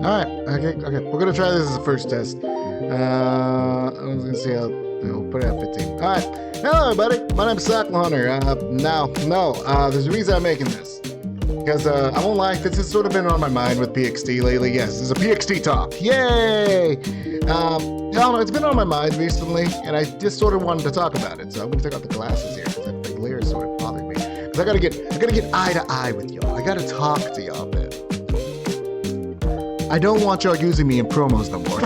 Alright, okay. We're gonna try this as a first test. I was gonna see how. We'll put it at 15. Alright. Hello, everybody. My name's Sack Hunter. There's a reason I'm making this. Because, I won't lie, this has sort of been on my mind with PXT lately. Yes, this is a PXT talk. Yay! I don't know, it's been on my mind recently, and I just sort of wanted to talk about it. So I'm gonna take out the glasses here, because the glare is sort of bothering me. Because I gotta get eye to eye with y'all. I gotta talk to y'all a bit. I don't want y'all using me in promos no more.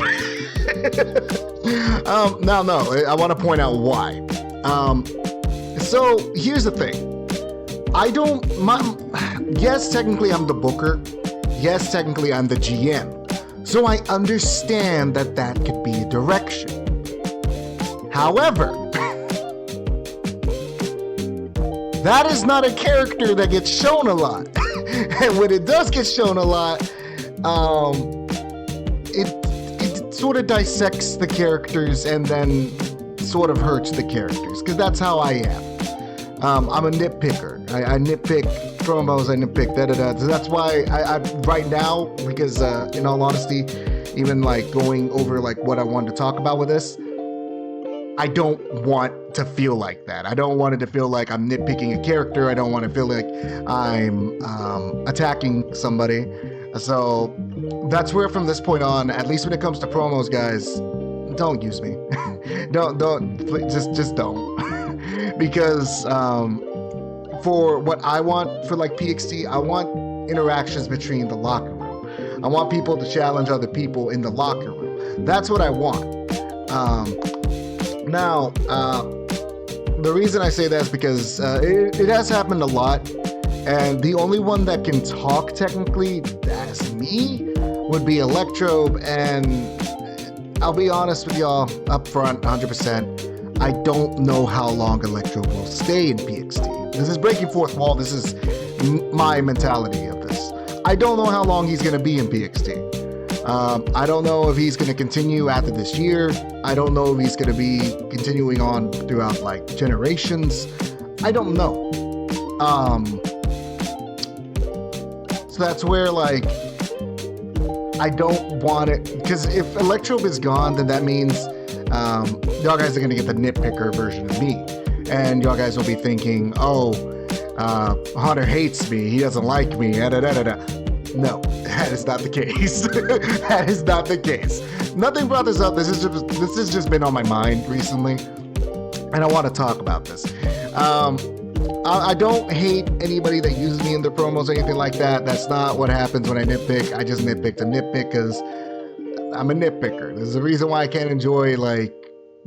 I want to point out why. So here's the thing. Yes, technically I'm the booker. Yes, technically I'm the GM. So I understand that could be a direction. However, that is not a character that gets shown a lot. And when it does get shown a lot, it sort of dissects the characters and then sort of hurts the characters, because that's how I am. I'm a nitpicker. I nitpick promos, I nitpick da-da-da. So that's why I right now, because in all honesty, even like going over like what I wanted to talk about with this, I don't want to feel like that. I don't want it to feel like I'm nitpicking a character. I don't want to feel like I'm attacking somebody. So that's where from this point on, at least when it comes to promos, guys, don't use me. Please, just don't. Because for what I want for like PXT, I want interactions between the locker room. I want people to challenge other people in the locker room. That's what I want. Now, the reason I say that is because it has happened a lot. And the only one that can talk technically as me would be Electro. And I'll be honest with y'all up front, 100%. I don't know how long Electro will stay in PXT. This is breaking fourth wall. This is my mentality of this. I don't know how long he's going to be in PXT. I don't know if he's going to continue after this year. I don't know if he's going to be continuing on throughout like generations. I don't know. So that's where, like, I don't want it, because if Electro is gone, then that means y'all guys are going to get the nitpicker version of me. And y'all guys will be thinking, oh, Hunter hates me, he doesn't like me, da-da-da-da-da. No, that is not the case. That is not the case. Nothing brought this up. This has just been on my mind recently, and I want to talk about this. I don't hate anybody that uses me in their promos or anything like that. That's not what happens when I nitpick. I just nitpick to nitpick because I'm a nitpicker. There's a reason why I can't enjoy like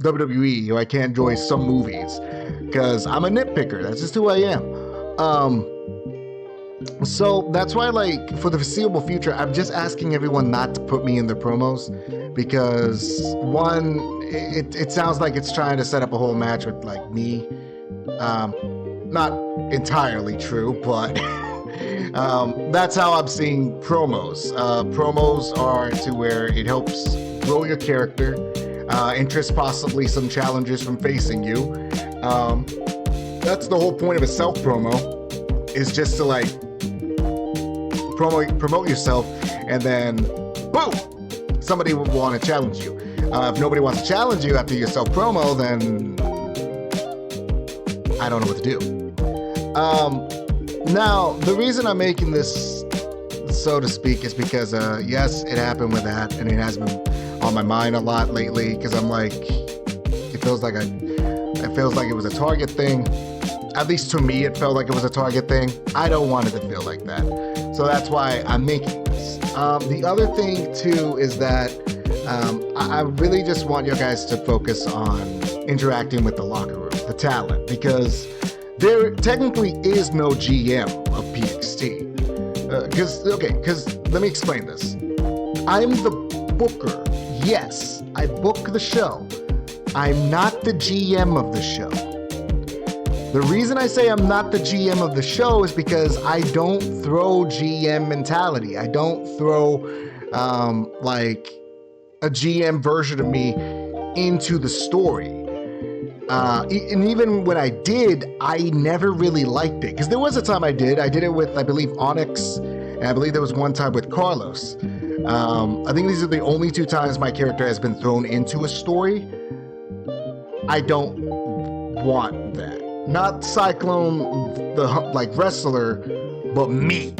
WWE or I can't enjoy some movies, because I'm a nitpicker. That's just who I am. So that's why, like, for the foreseeable future, I'm just asking everyone not to put me in their promos, because one, it sounds like it's trying to set up a whole match with like me. Not entirely true, but that's how I'm seeing promos. Promos are to where it helps grow your character, interest possibly some challengers from facing you. That's the whole point of a self promo, is just to like promote yourself, and then boom, somebody will want to challenge you. If nobody wants to challenge you after your self promo, then I don't know what to do. Now, the reason I'm making this, so to speak, is because, yes, it happened with that, and it has been on my mind a lot lately, because I'm like, it feels like it was a Target thing. At least to me, it felt like it was a Target thing. I don't want it to feel like that. So that's why I'm making this. The other thing, too, is that I really just want you guys to focus on interacting with the locker room, the talent, because there technically is no GM of PXT. Because let me explain this. I'm the booker. Yes, I book the show. I'm not the GM of the show. The reason I say I'm not the GM of the show is because I don't throw GM mentality. I don't throw like a GM version of me into the story. And even when I did, I never really liked it, because there was a time I did it with, I believe, Onyx and I believe there was one time with Carlos. I think these are the only 2 times my character has been thrown into a story. I don't want that. Not Cyclone, the like wrestler, but me.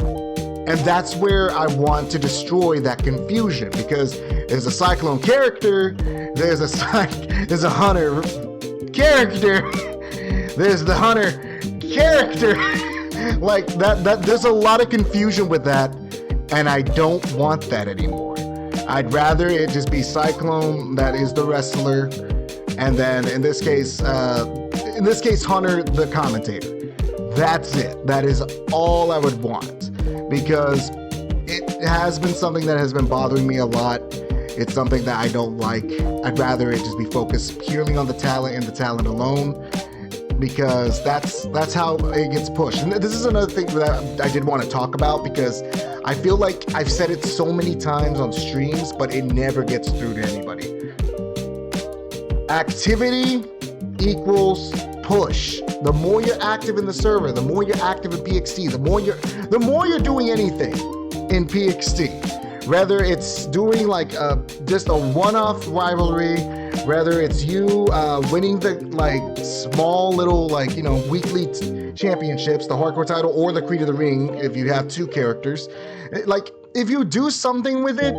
And that's where I want to destroy that confusion, because there's a Cyclone character, there's a Hunter character, there's the Hunter character. Like that there's a lot of confusion with that, and I don't want that anymore. I'd rather it just be Cyclone that is the wrestler, and then in this case Hunter the commentator. That's it. That is all I would want, because it has been something that has been bothering me a lot. It's something that I don't like. I'd rather it just be focused purely on the talent and the talent alone, because that's how it gets pushed. And this is another thing that I did want to talk about, because I feel like I've said it so many times on streams, but it never gets through to anybody. Activity equals push. The more you're active in the server, the more you're active in PXT, the more you're doing anything in PXT, whether it's doing like just a one-off rivalry, whether it's you winning the like small little like, you know, weekly championships, the hardcore title or the Creed of the Ring, if you have 2 characters, like if you do something with it,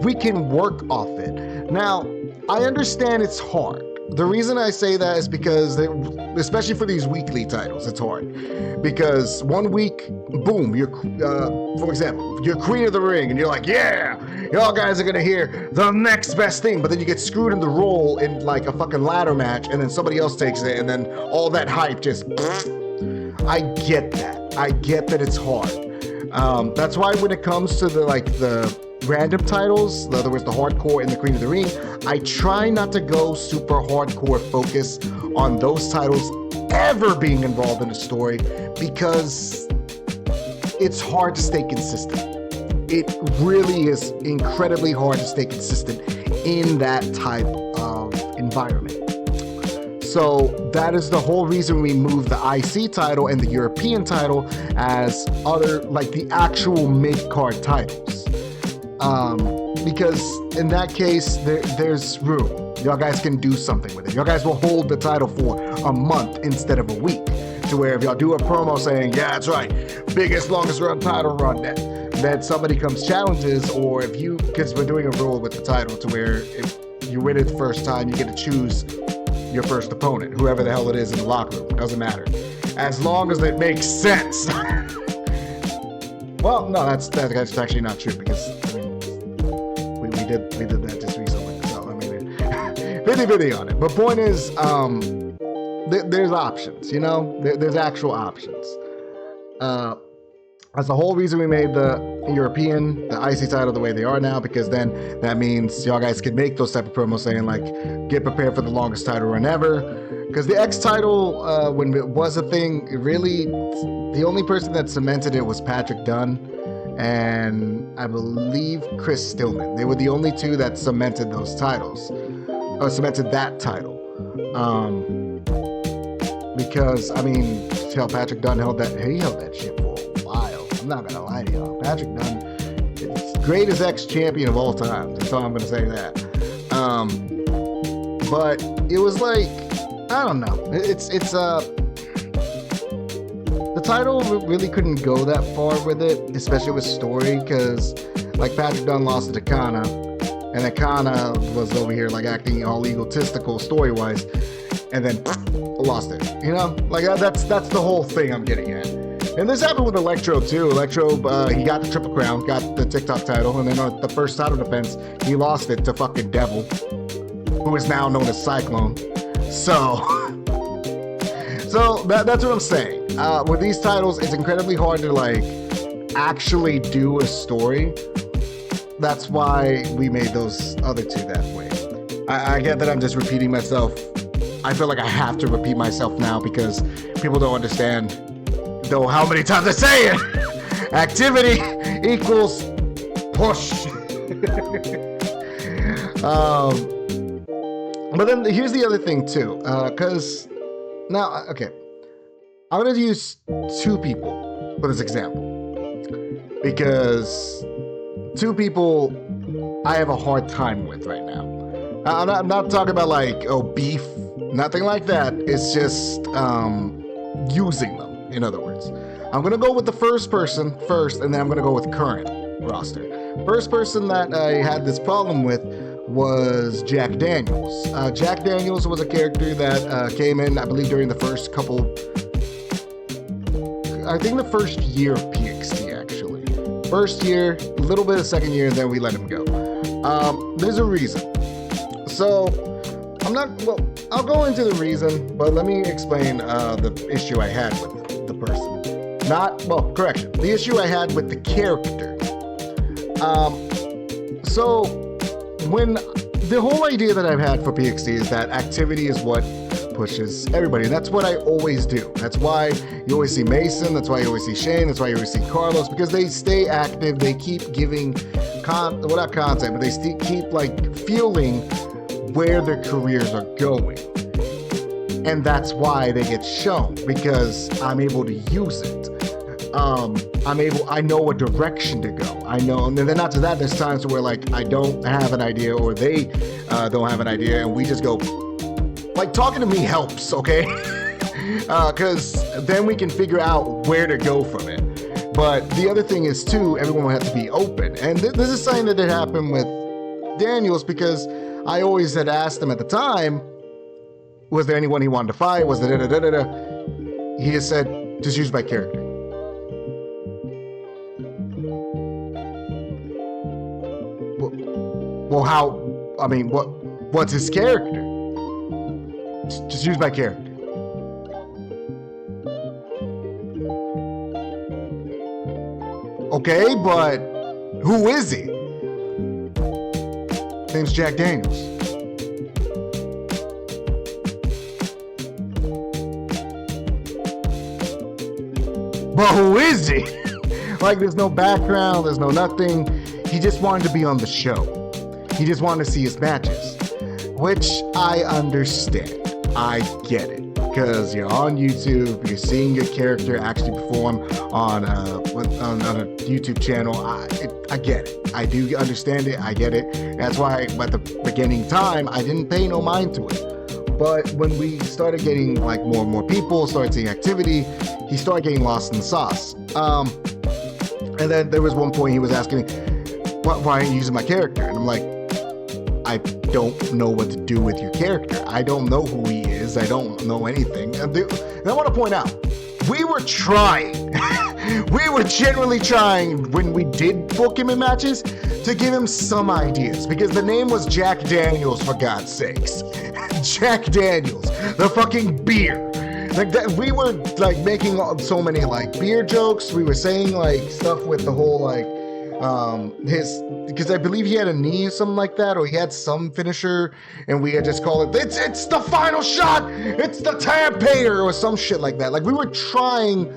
we can work off it. Now, I understand it's hard. The reason I say that is because, especially for these weekly titles, it's hard. Because one week, boom, you're, for example, you're Queen of the Ring, and you're like, yeah, y'all guys are gonna hear the next best thing. But then you get screwed in the role in like a fucking ladder match, and then somebody else takes it, and then all that hype just. I get that. I get that it's hard. That's why when it comes to the random titles, in other words, the hardcore and the Queen of the Ring, I try not to go super hardcore focus on those titles ever being involved in a story, because it's hard to stay consistent. It really is incredibly hard to stay consistent in that type of environment. So that is the whole reason we moved the IC title and the European title as other, like the actual mid-card titles. Because in that case, there's room. Y'all guys can do something with it. Y'all guys will hold the title for a month instead of a week. To where if y'all do a promo saying, yeah, that's right, biggest, longest run title run, then somebody comes challenges, or if you, because we're doing a rule with the title to where if you win it the first time, you get to choose your first opponent, whoever the hell it is in the locker room. Doesn't matter. As long as it makes sense. Well, no, that's actually not true, because I mean, we did that just recently. So I mean, 50-50 on it. But point is, there's options. You know, there's actual options. That's the whole reason we made the European, the IC title the way they are now, because then that means y'all guys can make those type of promos saying like, get prepared for the longest title run ever. Because the X title, when it was a thing, it really, the only person that cemented it was Patrick Dunn and I believe Chris Stillman. They were the only 2 that cemented those titles, or cemented that title. Because I mean, hell, Patrick Dunn held that shit for a while. I'm not gonna lie to y'all. Patrick Dunn is greatest X champion of all time. That's all I'm gonna say that. But it was like, I don't know. The title really couldn't go that far with it, especially with story, because like Patrick Dunn lost to Kana, and then Kana was over here like acting all egotistical story-wise, and then lost it. You know, like that's the whole thing I'm getting at. And this happened with Electro too. Electro, he got the Triple Crown, got the TikTok title, and then on the first title defense, he lost it to fucking Devil, who is now known as Cyclone. So that's what I'm saying. With these titles, it's incredibly hard to like actually do a story. That's why we made those other 2 that way. I get that I'm just repeating myself. I feel like I have to repeat myself now because people don't understand, though, how many times I say it. Activity equals push. But then here's the other thing too, because now, okay, I'm gonna use 2 people for this example. because two people I have a hard time with right now. I'm not talking about like, oh, beef, nothing like that. It's just using them, in other words. I'm going to go with the first person first, and then I'm going to go with current roster. First person that I had this problem with was Jack Daniels. Jack Daniels was a character that came in, I believe, during the first couple, I think the first year of PXT, actually. First year, a little bit of second year, and then we let him go. There's a reason. So, I'll go into the reason, but let me explain the issue I had with the person. The issue I had with the character. So, when the whole idea that I've had for PXT is that activity is what pushes everybody. That's what I always do. That's why you always see Mason. That's why you always see Shane. That's why you always see Carlos, because they stay active. They keep giving not content, but they keep like feeling where their careers are going. And that's why they get shown, because I'm able to use it. I know what direction to go. I know, and then after that, there's times where like I don't have an idea, or they don't have an idea, and we just go. Like, talking to me helps, okay? Because then we can figure out where to go from it. But the other thing is too, everyone will have to be open, and this is something that did happen with Daniels, because I always had asked him at the time, was there anyone he wanted to fight? Was there da-da-da-da-da? He has said, just use my character. Well, how? I mean, what's his character? Just use my character. Okay, but who is he? His name's Jack Daniels. But who is he? Like, there's no background, there's no nothing. He just wanted to be on the show. He just wanted to see his matches, which I understand. I get it, because you're on YouTube, you're seeing your character actually perform on a YouTube channel. I get it. I do understand it. I get it. That's why at the beginning time, I didn't pay no mind to it. But when we started getting like more and more people, started seeing activity, he started getting lost in the sauce. And then there was one point he was asking me, why aren't you using my character? And I'm like, I don't know what to do with your character. I don't know who he is. I don't know anything. And I want to point out, we were trying. We were genuinely trying when we did book him in matches to give him some ideas, because the name was Jack Daniels, for God's sakes. Jack Daniels, the fucking beer. Like that, we were like making so many like beer jokes. We were saying like stuff with the whole like because I believe he had a knee or something like that, or he had some finisher, and we had just called it, it's the final shot, it's the tab payer, or some shit like that. Like, we were trying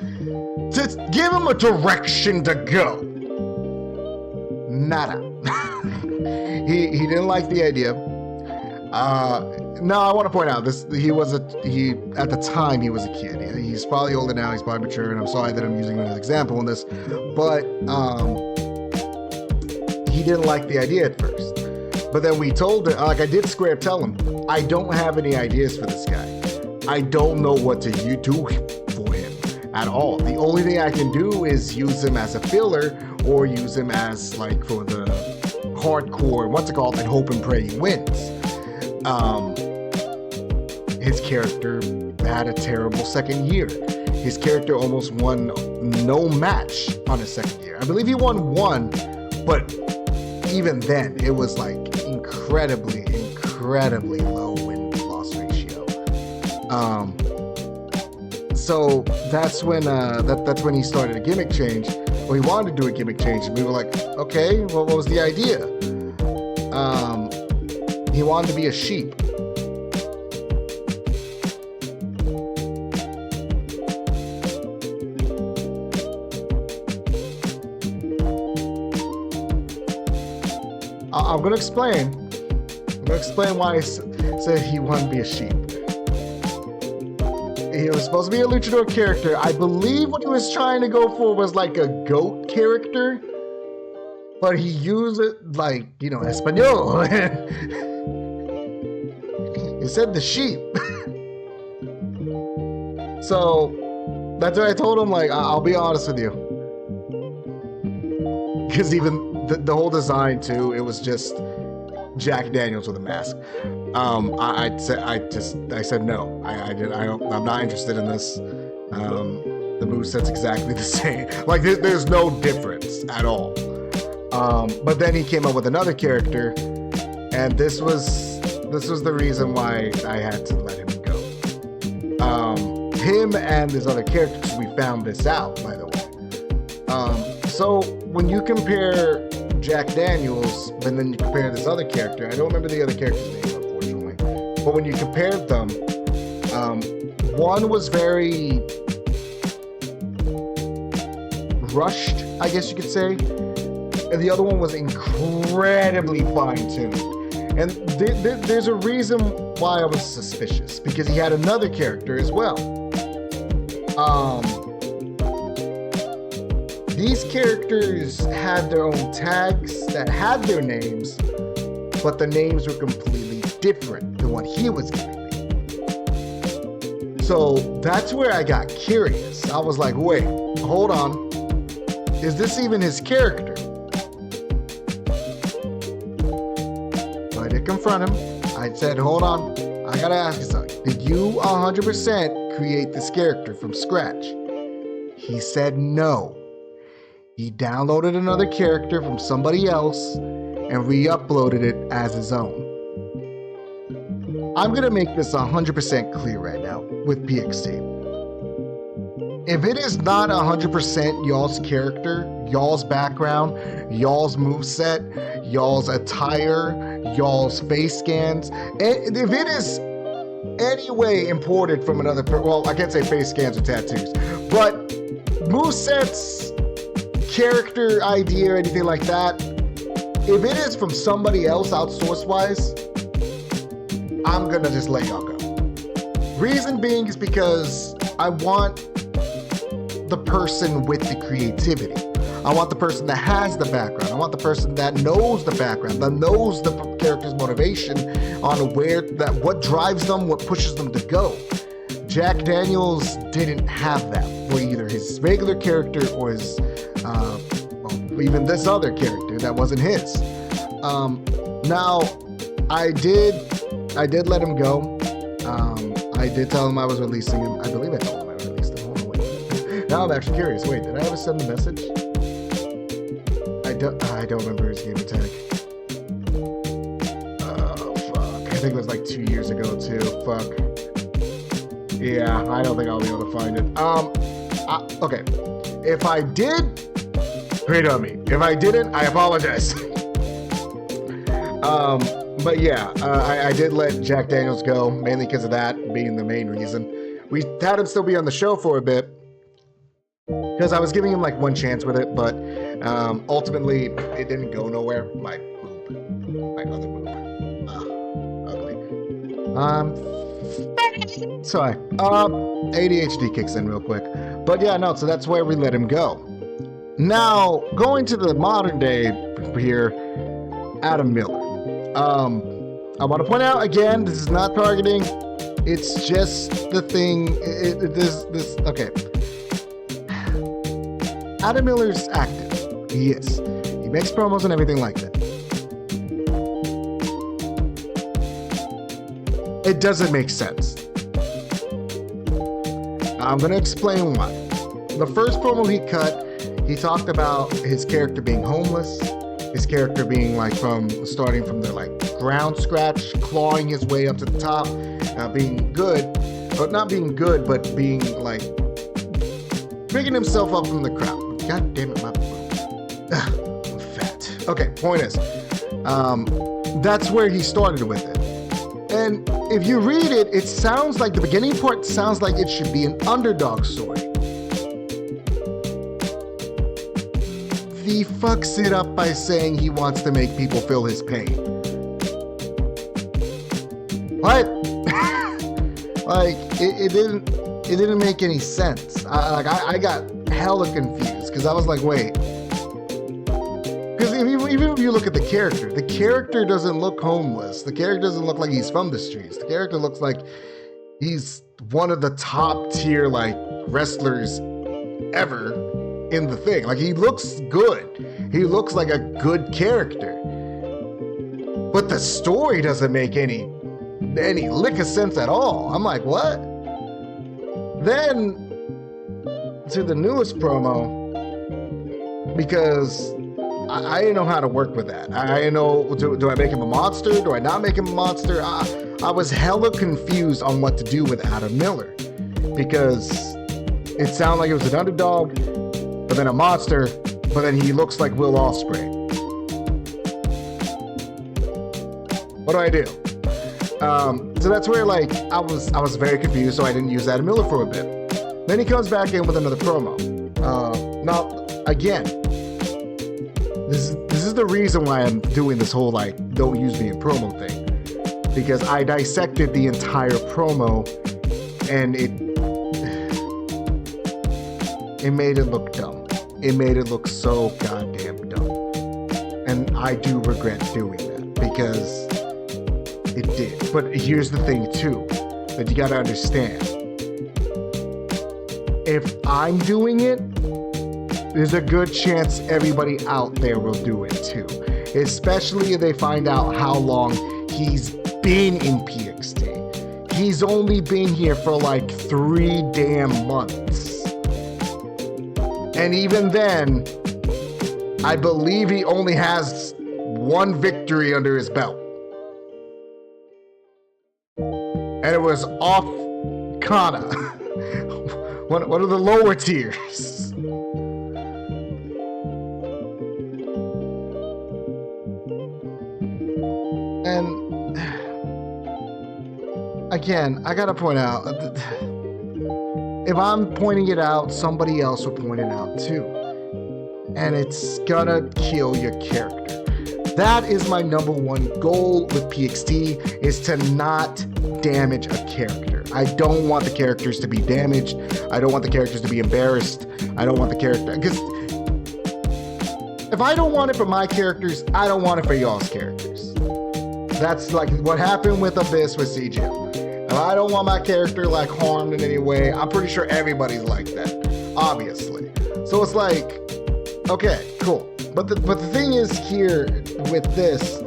to give him a direction to go. Nada. he didn't like the idea. No, I want to point out this. At the time he was a kid. He's probably older now. He's probably mature, and I'm sorry that I'm using him as an example in this, but he didn't like the idea at first. But then we told him, like I did square tell him, I don't have any ideas for this guy. I don't know what to do for him at all. The only thing I can do is use him as a filler, or use him as like for the hardcore, and hope and pray he wins. His character had a terrible second year. His character almost won no match on his second year. I believe he won one, but even then, it was like incredibly low win-loss ratio. So that's when that's when he started a gimmick change. Well, he wanted to do a gimmick change, and we were like, okay, well, what was the idea? He wanted to be a sheep. I'm going to explain why I said he wanted to be a sheep. he was supposed to be a luchador character. I believe what he was trying to go for was like a goat character, but he used it like, you know, Espanol. He said the sheep. So that's what I told him, like, I'll be honest with you. Because even the whole design too, it was just Jack Daniels with a mask. I said no. I'm not interested in this. The moveset's exactly the same. Like there's no difference at all. But then he came up with another character, and this was the reason why I had to let him go. Him and this other character, we found this out, by the way. So when you compare Jack Daniels, and then you compare this other character, I don't remember the other character's name, unfortunately, but when you compared them, one was very rushed, I guess you could say, and the other one was incredibly fine-tuned. And there's a reason why I was suspicious, because he had another character as well. These characters had their own tags that had their names, but the names were completely different than what he was giving me. So that's where I got curious. I was like, wait, hold on. Is this even his character? So I did confront him. I said, hold on, I gotta ask you something. Did you 100% create this character from scratch? He said no. He downloaded another character from somebody else and re-uploaded it as his own. I'm gonna make this 100% clear right now with PXT. If it is not 100% y'all's character, y'all's background, y'all's moveset, y'all's attire, y'all's face scans, and if it is any way imported from another, well, I can't say face scans or tattoos, but movesets, character ID or anything like that, if it is from somebody else outsourced wise, I'm gonna just let y'all go. Reason being is because I want the person with the creativity. I want the person that has the background. I want the person that knows the background, that knows the character's motivation on what drives them, what pushes them to go. Jack Daniels didn't have that for either his regular character or his even this other character that wasn't his. Now I did let him go. I did tell him I was releasing him. I believe I told him I released him. Hold on, wait. Now I'm actually curious. Wait, did I ever send the message? I don't remember his gamer tag. Oh fuck! I think it was like 2 years ago too. Fuck. Yeah, I don't think I'll be able to find it. Okay. If I did, great on me. If I didn't, I apologize. But yeah, I did let Jack Daniels go, mainly because of that being the main reason. We had him still be on the show for a bit, because I was giving him like one chance with it, but ultimately it didn't go nowhere. My other boob. Ugly. Sorry. ADHD kicks in real quick. But yeah, no, so that's where we let him go. Now, going to the modern day here, Adam Miller. I want to point out again, this is not targeting. It's just the thing. Okay. Adam Miller's active. He is. He makes promos and everything like that. It doesn't make sense. I'm going to explain why. The first promo he cut, he talked about his character being homeless, his character being like starting from the like ground scratch, clawing his way up to the top, being good, but not being good, but being like picking himself up from the crowd. God damn it, I'm fat. Okay, point is, that's where he started with it. And if you read it, it sounds like the beginning part sounds like it should be an underdog story. He fucks it up by saying he wants to make people feel his pain. What? Like, it it didn't make any sense. I got hella confused because I was like, wait. Because even if you look at the character doesn't look homeless. The character doesn't look like he's from the streets. The character looks like he's one of the top tier like wrestlers ever in the thing. Like, he looks good. He looks like a good character. But the story doesn't make any lick of sense at all. I'm like, what? Then to the newest promo, because I didn't know how to work with that. I didn't know, do I make him a monster? Do I not make him a monster? I was hella confused on what to do with Adam Miller, because it sounded like it was an underdog, but then a monster, but then he looks like Will Ospreay. What do I do? So that's where like I was very confused, so I didn't use Adam Miller for a bit. Then he comes back in with another promo. Now again, this is the reason why I'm doing this whole like don't use me in promo thing, because I dissected the entire promo and it made it look dumb. It made it look so goddamn dumb, and I do regret doing that because it did. But here's the thing too, that you gotta understand. If I'm doing it, there's a good chance everybody out there will do it too. Especially if they find out how long he's been in PXT. He's only been here for like 3 damn months. And even then, I believe he only has 1 victory under his belt. And it was off Kana. one of the lower tiers. And again, I gotta point out, if I'm pointing it out, somebody else will point it out too. And it's gonna kill your character. That is my #1 goal with PXT, is to not damage a character. I don't want the characters to be damaged. I don't want the characters to be embarrassed. I don't want the character, because if I don't want it for my characters, I don't want it for y'all's characters. That's like what happened with Abyss with CJ. If I don't want my character like harmed in any way, I'm pretty sure everybody's like that, obviously. So it's like, okay, cool. But the thing is here with this,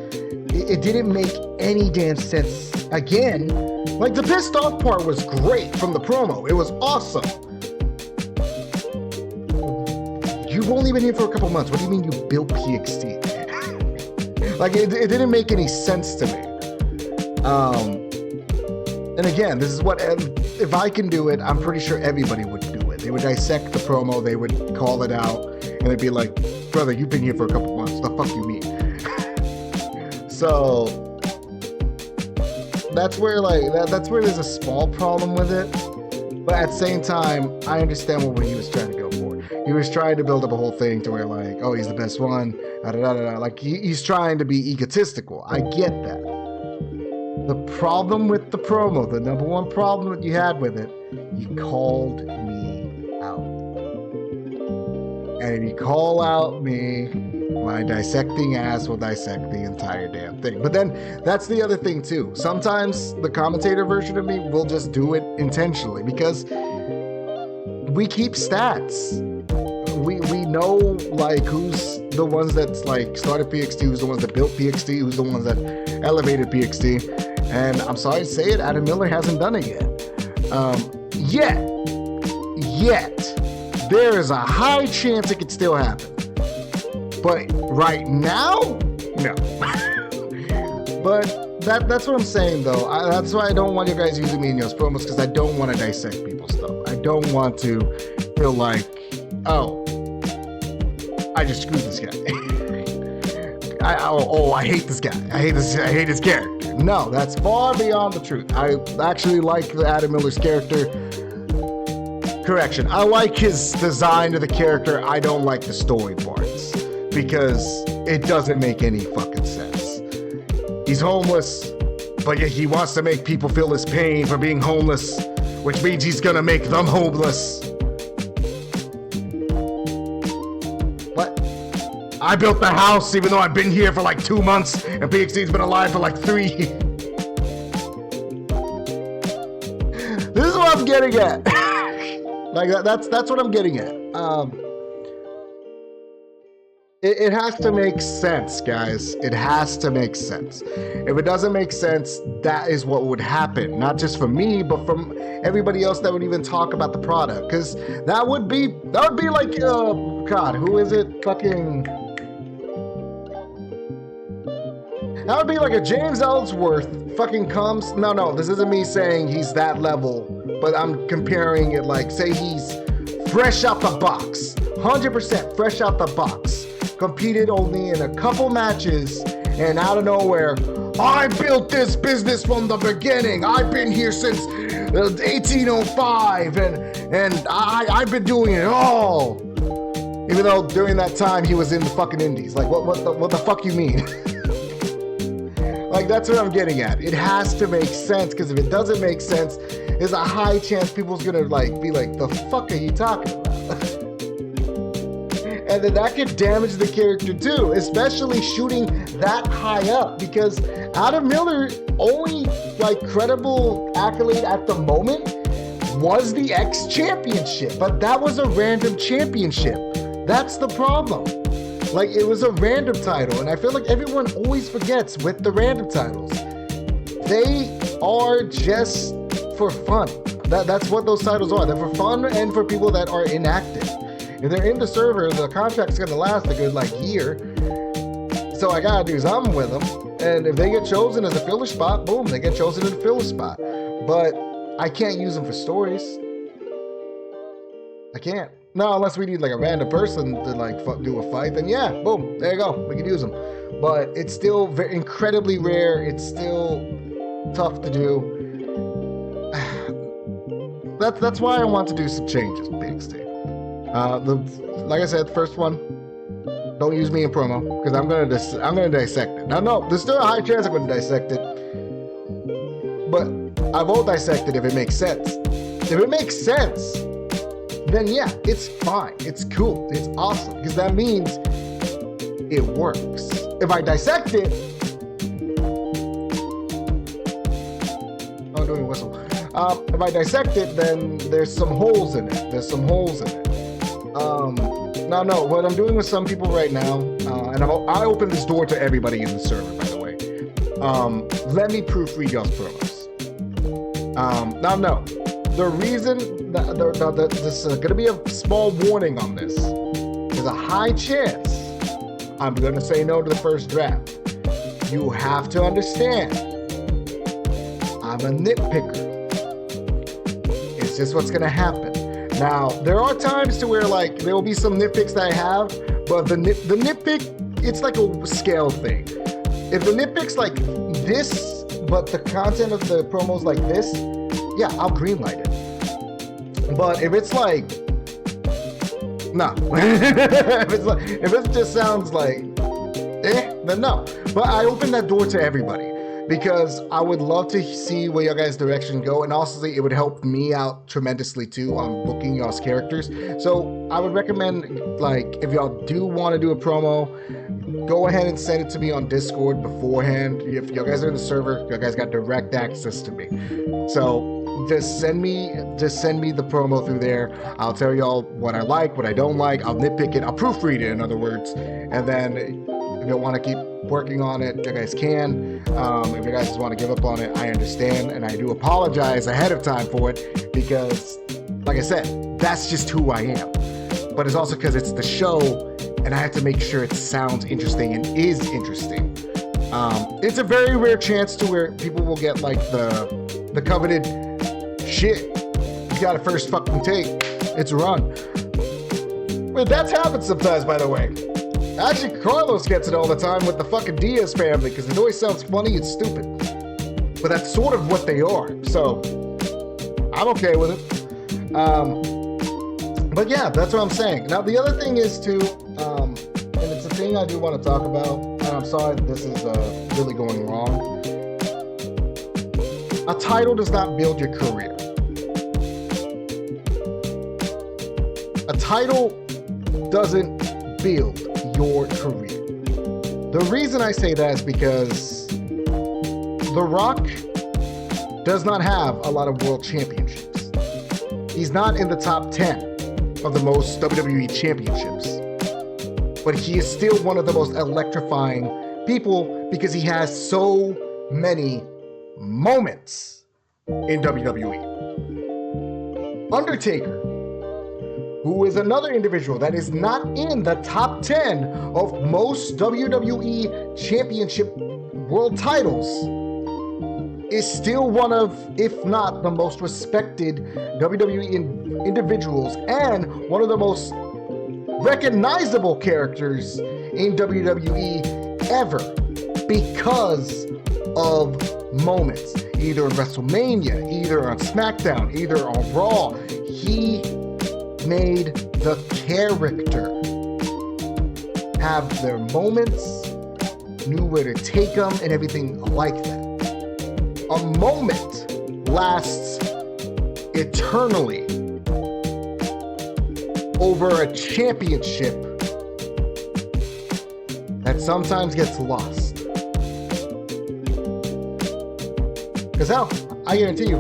it didn't make any damn sense. Again, like the pissed off part was great from the promo. It was awesome. You've only been here for a couple months. What do you mean you built PXT? Like it didn't make any sense to me. And again, this is what, if I can do it, I'm pretty sure everybody would do it. They would dissect the promo, they would call it out, and they'd be like, brother, you've been here for a couple months. The fuck you mean? So that's where like that's where there's a small problem with it. But at the same time, I understand what he was trying to go for. He was trying to build up a whole thing to where like, oh, he's the best one. Like he's trying to be egotistical. I get that. The problem with the promo, the #1 problem that you had with it, you called me out. And if you call out me, my dissecting ass will dissect the entire damn thing. But then that's the other thing too. Sometimes the commentator version of me will just do it intentionally because we keep stats. We know like who's the ones that's like started PXT, who's the ones that built PXT, who's the ones that elevated PXT. And I'm sorry to say it, Adam Miller hasn't done it yet. Yet. There is a high chance it could still happen. But right now, no. But that's what I'm saying though. That's why I don't want you guys using me in those promos, because I don't want to dissect people's stuff. I don't want to feel like, oh, I just screwed this guy. I hate this guy. I hate his character. No, that's far beyond the truth. I actually like Adam Miller's character. Correction, I like his design of the character. I don't like the story parts because it doesn't make any fucking sense. He's homeless, but yet he wants to make people feel his pain for being homeless which means he's gonna make them homeless. What? I built the house even though I've been here for like 2 months and PXT's been alive for like 3 years. This is what I'm getting at. Like that's what I'm getting at. It has to make sense, guys. It has to make sense. If it doesn't make sense, that is what would happen. Not just for me, but from everybody else that would even talk about the product. Because that would be like, God, who is it? That would be like a James Ellsworth fucking comes. No, this isn't me saying he's that level, but I'm comparing it like, say he's fresh out the box, 100% fresh out the box, competed only in a couple matches, and out of nowhere, I built this business from the beginning. I've been here since 1805, and I've been doing it all. Even though during that time he was in the fucking indies. Like, what the fuck you mean? Like, that's what I'm getting at. It has to make sense, because if it doesn't make sense, there's a high chance people's gonna like be like, the fuck are you talking about? And then that could damage the character too, especially shooting that high up, because Adam Miller only like credible accolade at the moment was the X Championship, but that was a random championship. That's the problem. Like, it was a random title, and I feel like everyone always forgets with the random titles. They are just for fun. That's what those titles are. They're for fun and for people that are inactive. If they're in the server, the contract's gonna last a good like year. So I gotta do something with them. And if they get chosen as a filler spot, boom, they get chosen as a filler spot. But I can't use them for stories. I can't. No, unless we need like a random person to like do a fight, then yeah, boom, there you go, we can use them. But it's still very incredibly rare. It's still tough to do. That's why I want to do some changes with PXT. Like I said, the first one, don't use me in promo, because I'm gonna dissect it. Now, no, there's still a high chance I'm gonna dissect it, but I won't dissect it if it makes sense. If it makes sense, then yeah, it's fine, it's cool, it's awesome, because that means it works. If I dissect it, oh, doing whistle. If I dissect it, then there's some holes in it. No, what I'm doing with some people right now, and I open this door to everybody in the server, by the way. Let me proofread y'all's promos. No. The reason that this is going to be a small warning on this. There's a high chance I'm going to say no to the first draft. You have to understand, I'm a nitpicker. It's just what's going to happen. Now, there are times to where like there will be some nitpicks that I have, but the nitpick, it's like a scale thing. If the nitpick's like this, but the content of the promo's like this, yeah, I'll greenlight it. But if it's like, no. if it just sounds like, then no. But I open that door to everybody, because I would love to see where your guys' direction go, and also it would help me out tremendously too on booking y'all's characters. So I would recommend, like, if y'all do want to do a promo, go ahead and send it to me on Discord beforehand. If you guys are in the server, you guys got direct access to me. So just send me the promo through there. I'll tell y'all what I like, what I don't like. I'll nitpick it. I'll proofread it, in other words. And then if you want to keep working on it, you guys can. If you guys just want to give up on it, I understand, and I do apologize ahead of time for it, because, like I said, that's just who I am. But it's also because it's the show, and I have to make sure it sounds interesting and is interesting. It's a very rare chance to where people will get like the coveted shit. You got a first fucking take. It's a run. Well, that's happened sometimes, by the way. Actually, Carlos gets it all the time with the fucking Diaz family, because it always sounds funny and stupid. But that's sort of what they are. So I'm okay with it. But yeah, that's what I'm saying. Now, the other thing is too, and it's a thing I do want to talk about, and I'm sorry this is really going wrong. A title does not build your career. a title doesn't build your career. The reason I say that is because The Rock does not have a lot of world championships. He's not in the top 10 of the most WWE championships. But he is still one of the most electrifying people because he has so many moments in WWE. Undertaker, who is another individual that is not in the top 10 of most WWE Championship world titles, is still one of, if not the most respected WWE individuals and one of the most recognizable characters in WWE ever because of moments. Either on WrestleMania, either on SmackDown, either on Raw. He made the character have their moments, knew where to take them, and everything like that. A moment lasts eternally over a championship that sometimes gets lost. Because hell, I guarantee you,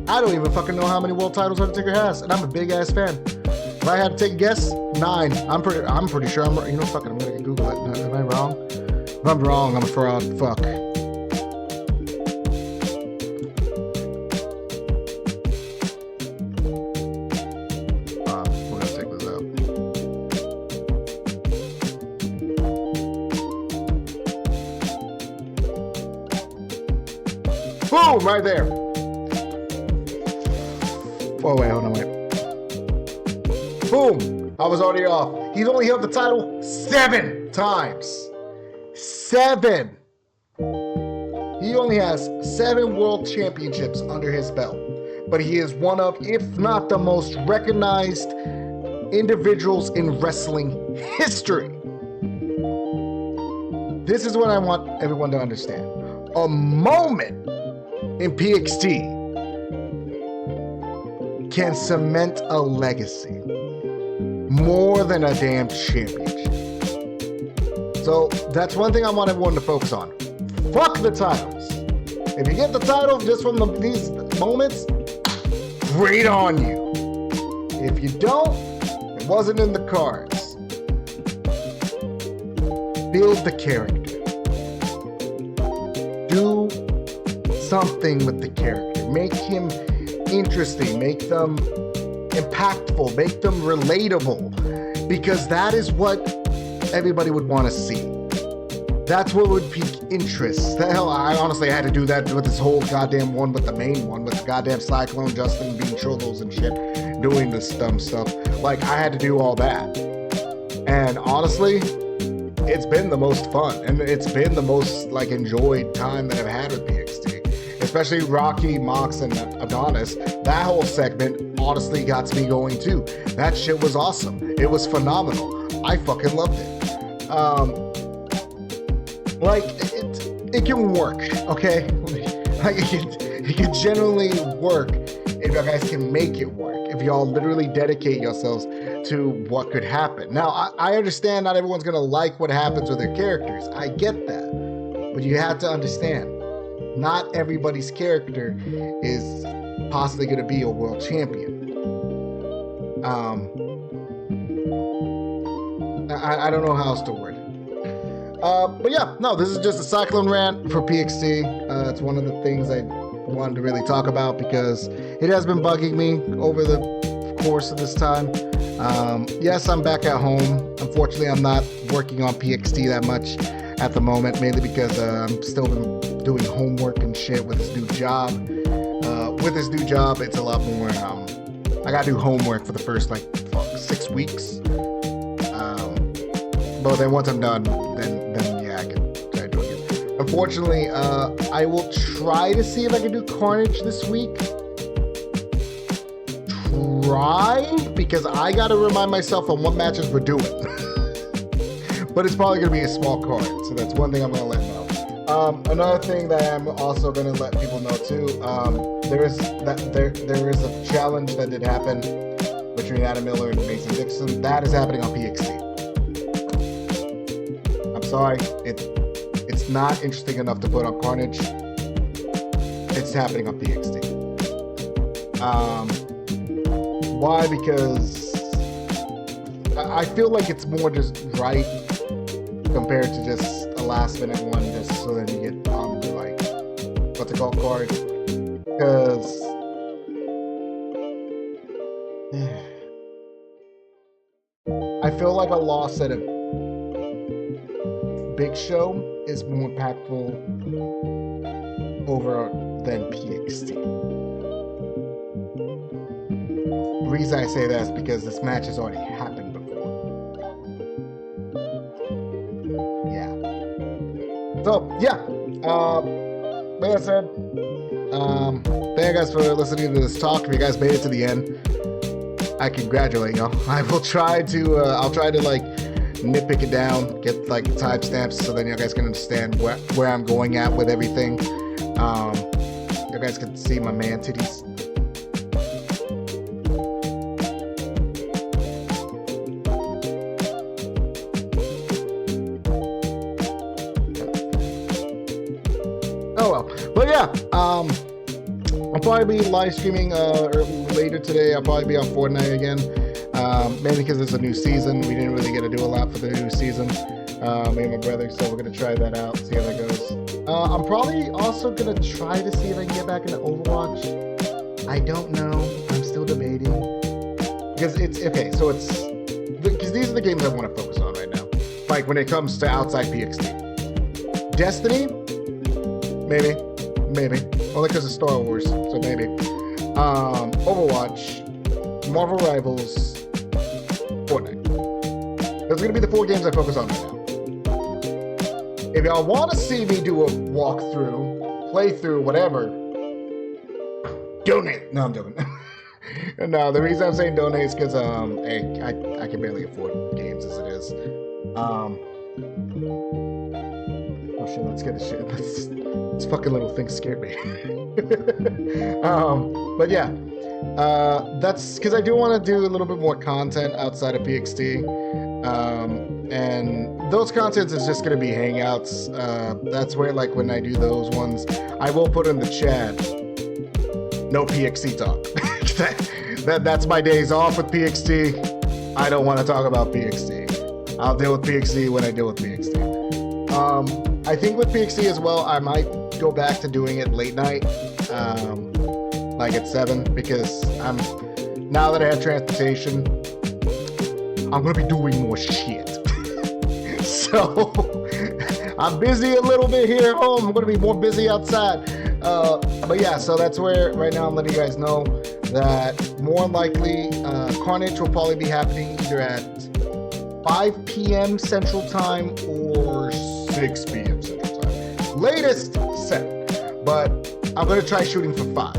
I don't even fucking know how many world titles Undertaker has, and I'm a big ass fan. If I had to take a guess, 9. I'm pretty sure I'm. You know, fuck it, I'm gonna Google it. Am I wrong? If I'm wrong, I'm a fraud. Fuck. We're gonna take this out. Boom! Right there. Oh, wait, hold on, wait. Boom! I was already off. He's only held the title 7 times. 7! He only has 7 world championships under his belt. But he is one of, if not the most recognized individuals in wrestling history. This is what I want everyone to understand. A moment in PXT can cement a legacy more than a damn championship. So that's one thing I want everyone to focus on. Fuck the titles. If you get the title just from these moments, great on you. If you don't, it wasn't in the cards. Build the character. Do something with the character. Make him interesting, make them impactful, make them relatable, because that is what everybody would want to see. That's what would pique interest. The hell, I honestly had to do that with this whole goddamn one, with the main one, with the goddamn Cyclone, Justin being cholos and shit, doing this dumb stuff. Like, I had to do all that. And honestly, it's been the most fun, and it's been the most, like, enjoyed time that I've had with PXT. Especially Rocky, Mox, and Adonis. That whole segment honestly got me going too. That shit was awesome. It was phenomenal. I fucking loved it. Like, it can work, okay? Like, it can generally work if you guys can make it work. If y'all literally dedicate yourselves to what could happen. Now, I understand not everyone's gonna like what happens with their characters. I get that. But you have to understand, not everybody's character is possibly going to be a world champion. I don't know how else to word it. But yeah, no, this is just a Cyclone rant for PXT. It's one of the things I wanted to really talk about because it has been bugging me over the course of this time. Yes, I'm back at home. Unfortunately, I'm not working on PXT that much at the moment, mainly because I'm still been doing homework and shit with this new job. With this new job, it's a lot more. I gotta do homework for the first 6 weeks. But then once I'm done, then yeah, I can try doing it. Unfortunately, I will try to see if I can do Carnage this week. Try, because I gotta remind myself on what matches we're doing. But it's probably gonna be a small card, so that's one thing I'm gonna let know. Another thing that I'm also gonna let people know too, there is a challenge that did happen, which featuring Adam Miller and Mason Dixon. That is happening on PXT. I'm sorry, it's not interesting enough to put on Carnage. It's happening on PXT. Why? Because I feel like it's more just right compared to just a last minute one, just so that you get on the, like, what's it called, card. Because I feel like a loss at a big show is more impactful over than PXT. The reason I say that is because this match has already happened before. Yeah. So, yeah. Like I said, thank you guys for listening to this talk. If you guys made it to the end, I congratulate y'all. I will try to, I'll try to, like, nitpick it down, get, like, timestamps so then you guys can understand where I'm going at with everything. You guys can see my man titties. Oh well, but yeah, I'll probably be live streaming later today. I'll probably be on Fortnite again, mainly because it's a new season. We didn't really get to do a lot for the new season, me and my brother, so we're gonna try that out, see how that goes. I'm probably also gonna try to see if I can get back into Overwatch. I don't know. I'm still debating because it's okay. So because these are the games I want to focus on right now. Like when it comes to outside PXT, Destiny. Maybe. Only because of Star Wars, so maybe. Overwatch, Marvel Rivals, Fortnite. Those are going to be the 4 games I focus on right now. If y'all want to see me do a walkthrough, playthrough, whatever, donate. No, I'm joking. No, the reason I'm saying donate is because hey, I can barely afford games as it is. Oh shit, let's get this shit. This fucking little thing scared me. But yeah, that's because I do want to do a little bit more content outside of PXT. And those contents is just going to be hangouts. That's where, like, when I do those ones, I will put in the chat, no PXT talk. That's my days off with PXT. I don't want to talk about PXT. I'll deal with PXT when I deal with PXT. I think with PXT as well, I might go back to doing it late night, like at 7, because now that I have transportation, I'm gonna be doing more shit. So I'm busy a little bit here at home. I'm gonna be more busy outside. But yeah, so that's where right now I'm letting you guys know that more likely Carnage will probably be happening either at 5 p.m. Central Time or 6 p.m. Central Time. Latest 7. But I'm going to try shooting for 5.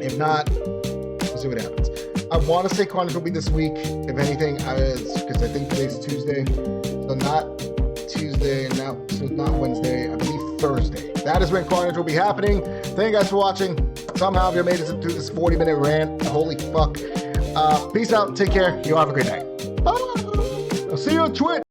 If not, we'll see what happens. I want to say Carnage will be this week, if anything, because I think today's Tuesday. So not Tuesday, so not Wednesday, I believe Thursday. That is when Carnage will be happening. Thank you guys for watching. Somehow you made it through this 40-minute rant. Holy fuck. Peace out. Take care. You all have a great night. Bye. I'll see you on Twitch.